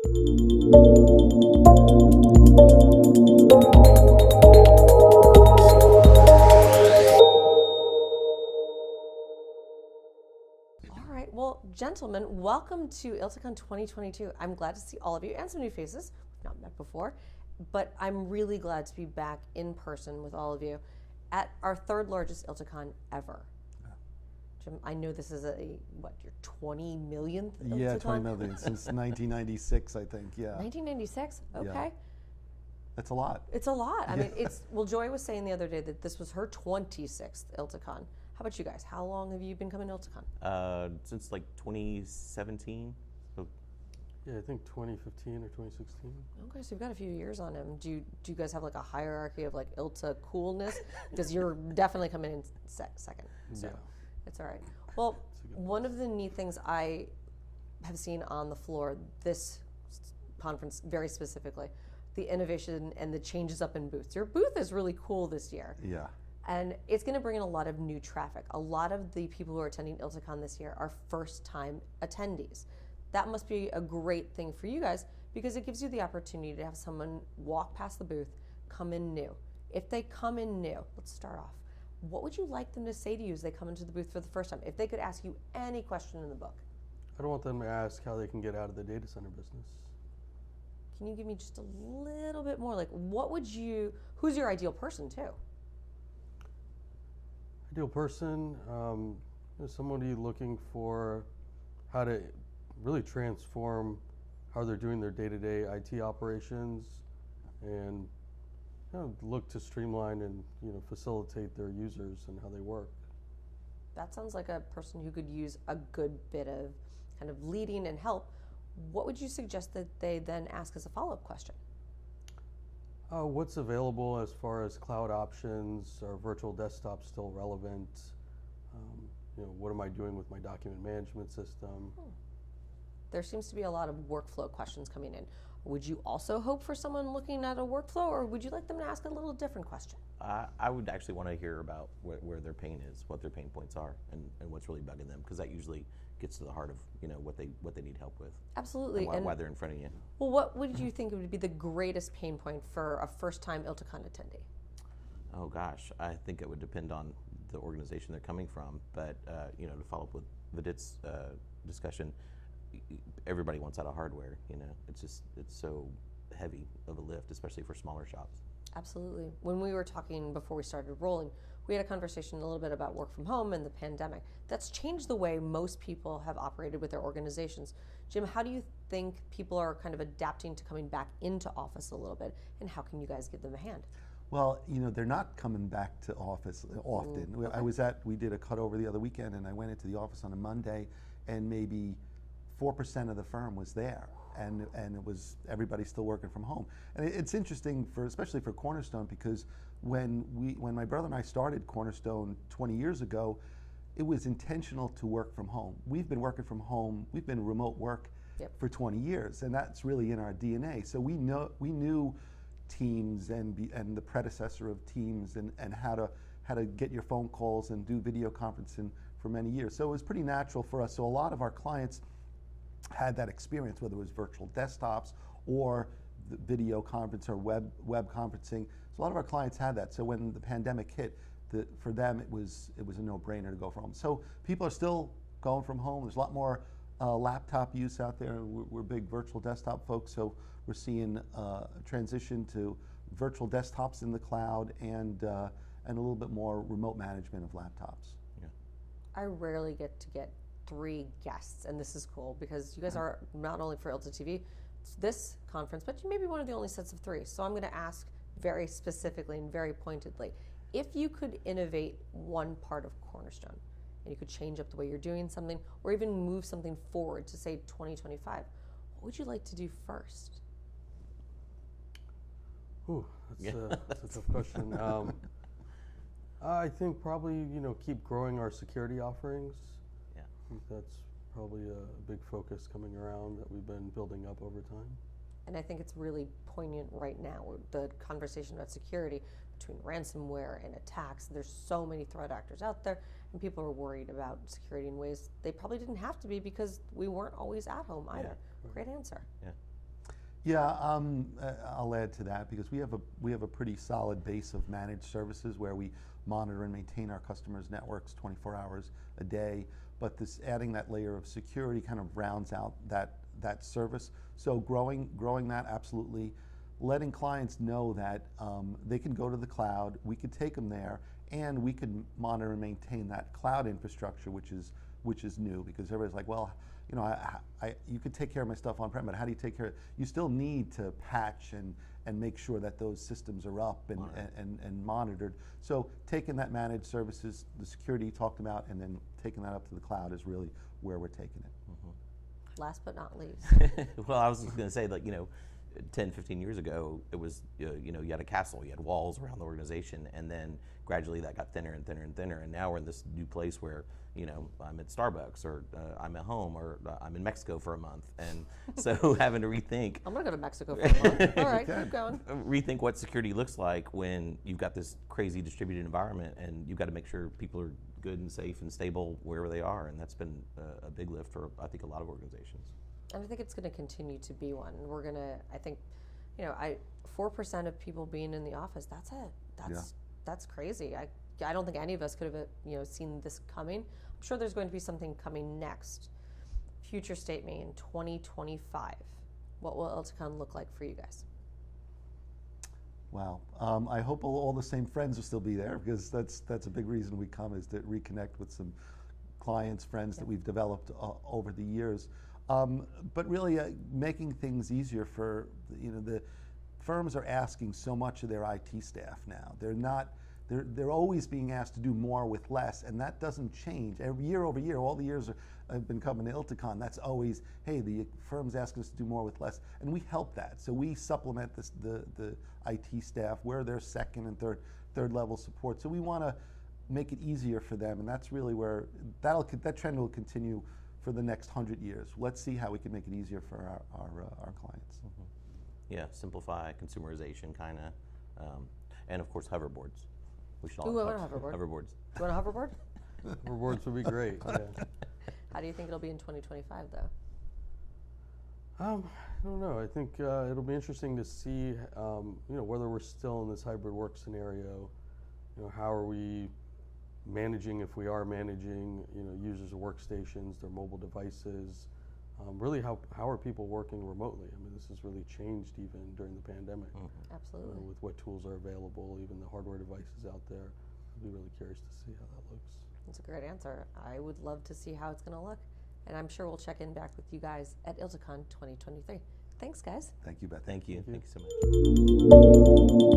All right, well, gentlemen, welcome to ILTACON 2022. I'm glad to see all of you and some new faces we've not met before, but I'm really glad to be back in person with all of you at our third largest ILTACON ever. Jim, I know this is your 20 millionth ILTACON? Yeah, 20 million since 1996, I think, yeah. 1996? Okay. Yeah. That's a lot. It's a lot. I mean, well, Joy was saying the other day that this was her 26th ILTACON. How about you guys? How long have you been coming to ILTACON? Since like 2017. So yeah, I think 2015 or 2016. Okay, so you've got a few years on him. Do you guys have like a hierarchy of like ILTA coolness? Because you're definitely coming in second. So it's all right. Well, one of the neat things I have seen on the floor this conference very specifically, the innovation and the changes up in booths. Your booth is really cool this year. Yeah. And it's going to bring in a lot of new traffic. A lot of the people who are attending ILTACON this year are first-time attendees. That must be a great thing for you guys because it gives you the opportunity to have someone walk past the booth, come in new. If they come in new, let's start off. What would you like them to say to you as they come into the booth for the first time? If they could ask you any question in the book. I don't want them to ask how they can get out of the data center business. Can you give me just a little bit more? Like, who's your ideal person too? Ideal person, somebody looking for how to really transform how they're doing their day-to-day IT operations and look to streamline and facilitate their users and how they work. That sounds like a person who could use a good bit of kind of leading and help. What would you suggest that they then ask as a follow-up question? What's available as far as cloud options? Are virtual desktops still relevant? What am I doing with my document management system? There seems to be a lot of workflow questions coming in. Would you also hope for someone looking at a workflow, or would you like them to ask a little different question? I would actually want to hear about where their pain is, what their pain points are, and what's really bugging them, because that usually gets to the heart of what they need help with. Absolutely. And why they're in front of you. Well, what would you think would be the greatest pain point for a first-time ILTACON attendee? Oh gosh, I think it would depend on the organization they're coming from. But to follow up with Vidit's discussion, everybody wants out of hardware. It's so heavy of a lift, especially for smaller shops. Absolutely. When we were talking before we started rolling, we had a conversation a little bit about work from home and the pandemic. That's changed the way most people have operated with their organizations. Jim, how do you think people are kind of adapting to coming back into office a little bit, and how can you guys give them a hand? Well, they're not coming back to office often. Okay. We did a cutover the other weekend, and I went into the office on a Monday, and maybe 4% of the firm was there, and it was everybody still working from home. And it's interesting especially for Cornerstone, because when my brother and I started Cornerstone 20 years ago, it was intentional to work from home. We've been working from home. We've been remote work for 20 years, and that's really in our DNA. So we knew Teams and the predecessor of Teams and how to get your phone calls and do video conferencing for many years. So it was pretty natural for us. So a lot of our clients had that experience, whether it was virtual desktops or the video conference or web conferencing. So a lot of our clients had that. So when the pandemic hit, for them it was a no-brainer to go from home. So people are still going from home. There's a lot more laptop use out there. We're big virtual desktop folks, so we're seeing a transition to virtual desktops in the cloud and a little bit more remote management of laptops. Yeah. I rarely get 3 guests, and this is cool because you guys are not only for ILTA TV, this conference, but you may be one of the only sets of 3. So I'm going to ask very specifically and very pointedly, if you could innovate one part of Cornerstone, and you could change up the way you're doing something, or even move something forward to say 2025, what would you like to do first? Ooh, that's a tough question. I think probably keep growing our security offerings. Yeah, I think that's probably a big focus coming around that we've been building up over time. And I think it's really poignant right now, the conversation about security between ransomware and attacks. There's so many threat actors out there, and people are worried about security in ways they probably didn't have to be because we weren't always at home either. Yeah. Great answer. Yeah. Yeah, I'll add to that because we have a pretty solid base of managed services where we monitor and maintain our customers' networks 24 hours a day. But this adding that layer of security kind of rounds out that service. So growing that, absolutely. Letting clients know that they can go to the cloud, we could take them there, and we could monitor and maintain that cloud infrastructure, which is new, because everybody's like, well, you know, you could take care of my stuff on-prem, but how do you take care of it? You still need to patch and make sure that those systems are up and monitored. So taking that managed services, the security you talked about, and then taking that up to the cloud is really where we're taking it. Mm-hmm. Last but not least. Well, I was just going to say, like, you know, 10, 15 years ago, it was, you know, you had a castle, you had walls around the organization, and then gradually that got thinner and thinner and thinner, and now we're in this new place where, you know, I'm at Starbucks, or I'm at home, or I'm in Mexico for a month, and so having to rethink. I'm gonna go to Mexico for a month. All right, keep going. Rethink what security looks like when you've got this crazy distributed environment, and you've got to make sure people are good and safe and stable wherever they are, and that's been a big lift for, I think, a lot of organizations. And I think it's going to continue to be one. We're going to, I think, you know, 4% of people being in the office, that's crazy. I don't think any of us could have, you know, seen this coming. I'm sure there's going to be something coming next. Future state me in 2025. What will ILTACON look like for you guys? Wow. I hope all the same friends will still be there, because that's a big reason we come, is to reconnect with some clients, friends that we've developed over the years. But really making things easier for, you know, the firms are asking so much of their IT staff now. They're always being asked to do more with less, and that doesn't change. Every year over year, all the years I've been coming to ILTACON, that's always, hey, the firm's asking us to do more with less, and we help that. So we supplement the IT staff. We're their second and third level support. So we want to make it easier for them, and that's really where that trend will continue for the next 100 years. Let's see how we can make it easier for our clients. Mm-hmm. Yeah, simplify, consumerization, kind of, and of course hoverboards. We should all want a hoverboard. Hoverboards. You want a hoverboard? Hoverboards would be great. Yeah. How do you think it'll be in 2025, though? I don't know. I think it'll be interesting to see, you know, whether we're still in this hybrid work scenario. You know, how are we managing, if we are managing, you know, users of workstations, their mobile devices. Really, how are people working remotely? I mean, this has really changed even during the pandemic. Mm-hmm. Absolutely. With what tools are available, even the hardware devices out there. I'd be really curious to see how that looks. That's a great answer. I would love to see how it's going to look. And I'm sure we'll check in back with you guys at ILTACON 2023. Thanks, guys. Thank you, Beth. Thank you. Thank you so much.